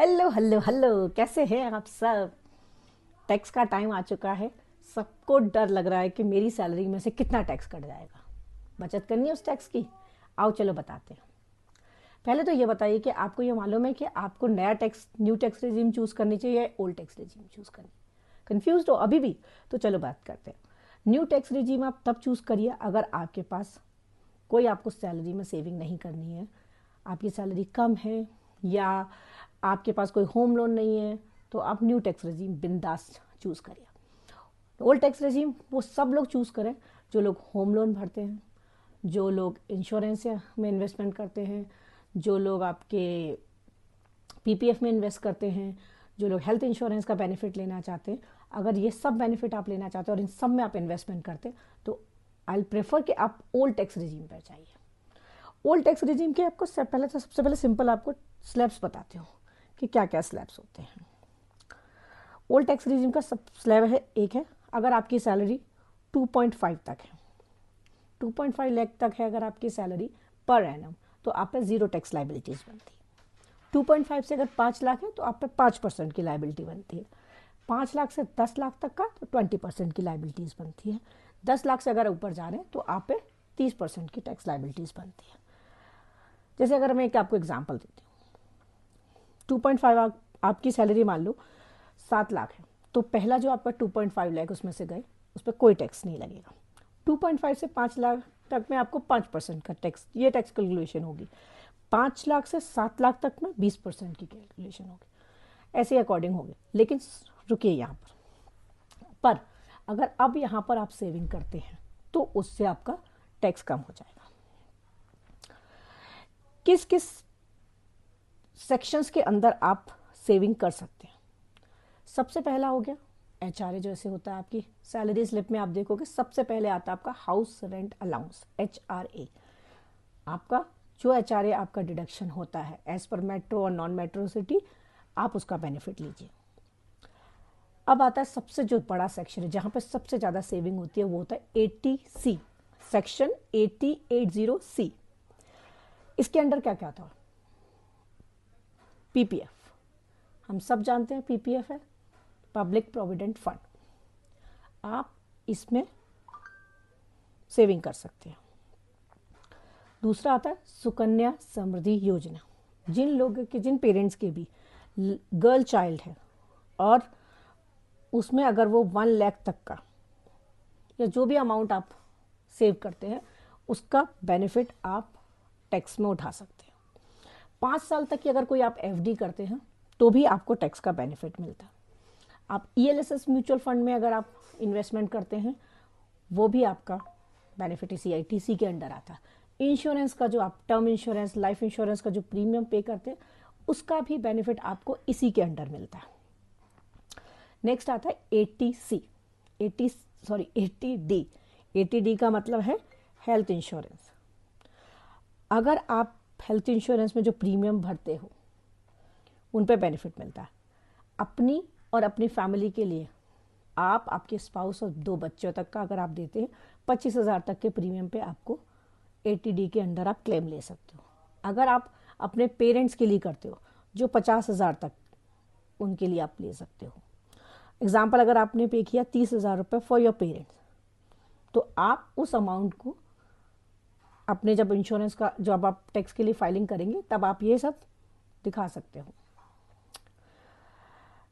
Hello hello hello, कैसे हैं आप सब। टैक्स का टाइम आ चुका है। सबको डर लग रहा है कि मेरी सैलरी में से कितना टैक्स कट जाएगा। बचत करनी है उस टैक्स की। आओ चलो बताते हैं। पहले तो ये बताइए कि आपको ये मालूम है कि आपको न्यू टैक्स रेजिम चूज करनी चाहिए या ओल्ड टैक्स रेजिम चूज करनी। कंफ्यूज हो अभी भी? तो चलो बात करते हैं। न्यू टैक्स रेजिम आप तब चूज करिए अगर आपके पास कोई आपको सैलरी में सेविंग नहीं करनी है, आपकी सैलरी कम है, या आपके पास कोई होम लोन नहीं है, तो आप न्यू टैक्स रेजिम बिंदास चूज करिए। ओल्ड टैक्स रेजिम वो सब लोग चूज करें जो लोग होम लोन भरते हैं, जो लोग इंश्योरेंस में इन्वेस्टमेंट करते हैं, जो लोग आपके पीपीएफ में इन्वेस्ट करते हैं, जो लोग हेल्थ इंश्योरेंस का बेनिफिट लेना चाहते हैं। अगर ये सब बेनिफिट आप लेना चाहते हैं और इन सब में आप इन्वेस्टमेंट करते हैं तो आई प्रेफर कि आप ओल्ड टैक्स रेजिम पर जाइए। ओल्ड टैक्स रेजिम के आपको सबसे पहले सिंपल आपको स्लैब्स बताते हो कि क्या क्या स्लैब्स होते हैं। ओल्ड टैक्स रेजिम का सब स्लैब है, एक है अगर आपकी सैलरी 2.5 तक है, 2.5 लाख तक है अगर आपकी सैलरी पर एनम, तो आप पे जीरो टैक्स लाइबिलिटीज बनती है। 2.5 से अगर 5 लाख है तो आप पे 5% की लाइबिलिटी बनती है। 5 लाख से 10 लाख तक का तो 20% की लाइबिलिटीज बनती है। 10 लाख से अगर ऊपर जा रहे हैं तो आप पे 30% की टैक्स लाइबिलिटीज बनती है। जैसे अगर मैं एक आपको एग्जांपल देती हूँ, 2.5 आपकी सैलरी मान लो 7 लाख है, तो पहला जो आपका 2.5 लाख उसमें से गए उस पर कोई टैक्स नहीं लगेगा। 2.5 से 5 लाख तक में आपको 5% का टैक्स, ये टैक्स कैलकुलेशन होगी। 5 लाख से 7 लाख तक में 20% की कैलकुलेशन होगी। ऐसे अकॉर्डिंग होगी। लेकिन रुकिए यहाँ पर अगर अब यहाँ पर आप सेविंग करते हैं तो उससे आपका टैक्स कम हो जाएगा। किस किस सेक्शंस के अंदर आप सेविंग कर सकते हैं? सबसे पहला हो गया एचआरए। जैसे होता है आपकी सैलरी स्लिप में आप देखोगे सबसे पहले आता है आपका हाउस रेंट अलाउंस, एचआरए। आपका जो एचआरए आपका डिडक्शन होता है एज पर मेट्रो और नॉन मेट्रो सिटी, आप उसका बेनिफिट लीजिए। अब आता है सबसे जो बड़ा सेक्शन है जहां पर सबसे ज़्यादा सेविंग होती है, वो होता है 80C, सेक्शन 8080C। इसके अंडर क्या क्या था? पीपीएफ, हम सब जानते हैं पीपीएफ है पब्लिक प्रोविडेंट फंड। आप इसमें सेविंग कर सकते हैं। दूसरा आता है सुकन्या समृद्धि योजना। जिन लोगों के, जिन पेरेंट्स के भी गर्ल चाइल्ड है और उसमें अगर वो 1 लाख तक का या जो भी अमाउंट आप सेव करते हैं उसका बेनिफिट आप टैक्स में उठा सकते हैं। 5 साल तक की अगर कोई आप एफडी करते हैं तो भी आपको टैक्स का बेनिफिट मिलता है। आप ईएलएसएस म्यूचुअल फंड में अगर आप इन्वेस्टमेंट करते हैं वो भी आपका बेनिफिट इसी आईटीसी के अंडर आता है। इंश्योरेंस का जो आप टर्म इंश्योरेंस, लाइफ इंश्योरेंस का जो प्रीमियम पे करते हैं उसका भी बेनिफिट आपको इसी के अंडर मिलता है। नेक्स्ट आता है 80C, 80D। 80D का मतलब है हेल्थ इंश्योरेंस। अगर आप हेल्थ इंश्योरेंस में जो प्रीमियम भरते हो उन पे बेनिफिट मिलता है। अपनी और अपनी फैमिली के लिए आप, आपके स्पाउस और 2 बच्चों तक का अगर आप देते हैं 25,000 तक के प्रीमियम पे आपको 80D के अंडर आप क्लेम ले सकते हो। अगर आप अपने पेरेंट्स के लिए करते हो जो 50,000 तक, उनके लिए आप ले सकते हो। एग्जाम्पल, अगर आपने पे किया 30,000 रुपये फॉर योर पेरेंट्स, तो आप उस अमाउंट को अपने जब इंश्योरेंस का, जब आप टैक्स के लिए फाइलिंग करेंगे तब आप ये सब दिखा सकते हो।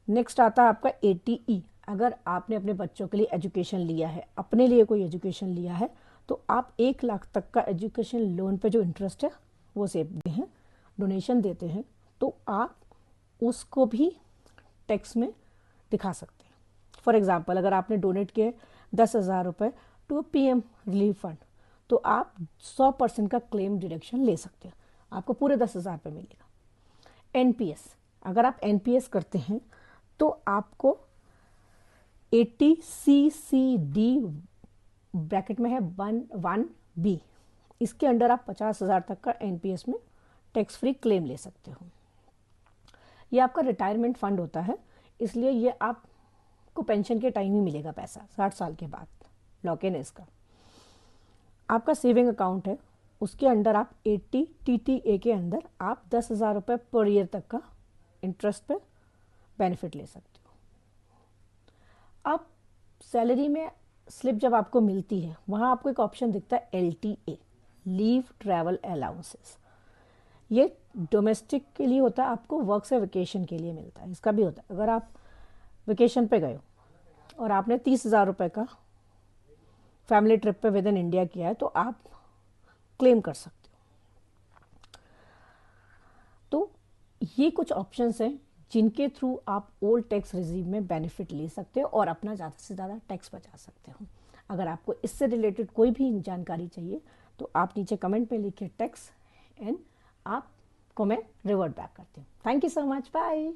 नेक्स्ट आता है आपका 80E। अगर आपने अपने बच्चों के लिए एजुकेशन लिया है, अपने लिए कोई एजुकेशन लिया है, तो आप 1 लाख तक का एजुकेशन लोन पे जो इंटरेस्ट है वो सेव देते हैं, डोनेशन देते हैं, तो आप उसको भी टैक्स में दिखा सकते हैं। फॉर एग्जाम्पल, अगर आपने डोनेट किए 10,000 रुपये टू पीएम रिलीफ फंड, तो आप 100% का क्लेम डिडक्शन ले सकते हैं, आपको पूरे 10,000 रुपये मिलेगा। एनपीएस, अगर आप एनपीएस करते हैं तो आपको 80CCD ब्रैकेट में है 1B, इसके अंडर आप 50,000 तक का एनपीएस में टैक्स फ्री क्लेम ले सकते हो। ये आपका रिटायरमेंट फंड होता है, इसलिए ये आपको पेंशन के टाइम ही मिलेगा पैसा, 60 साल के बाद लॉक इन है इसका। आपका सेविंग अकाउंट है, उसके अंडर आप 80TTA के अंदर आप 10,000 रुपये पर ईयर तक का इंटरेस्ट पे बेनिफिट ले सकते हो। अब सैलरी में स्लिप जब आपको मिलती है, वहाँ आपको एक ऑप्शन दिखता है LTA, लीव ट्रैवल अलाउंसेस। ये डोमेस्टिक के लिए होता है, आपको वर्क से वेकेशन के लिए मिलता है। इसका भी होता है, अगर आप वेकेशन पे गए हो और आपने 30,000 रुपये का फैमिली ट्रिप पे विद इन इंडिया किया है, तो आप क्लेम कर सकते हो। तो ये कुछ ऑप्शंस हैं जिनके थ्रू आप ओल्ड टैक्स रिजीव में बेनिफिट ले सकते हो और अपना ज़्यादा से ज़्यादा टैक्स बचा सकते हो। अगर आपको इससे रिलेटेड कोई भी जानकारी चाहिए तो आप नीचे कमेंट में लिखिए टैक्स, एंड आपको मैं रिवर्ट बैक करती हूँ। Thank you so much, bye.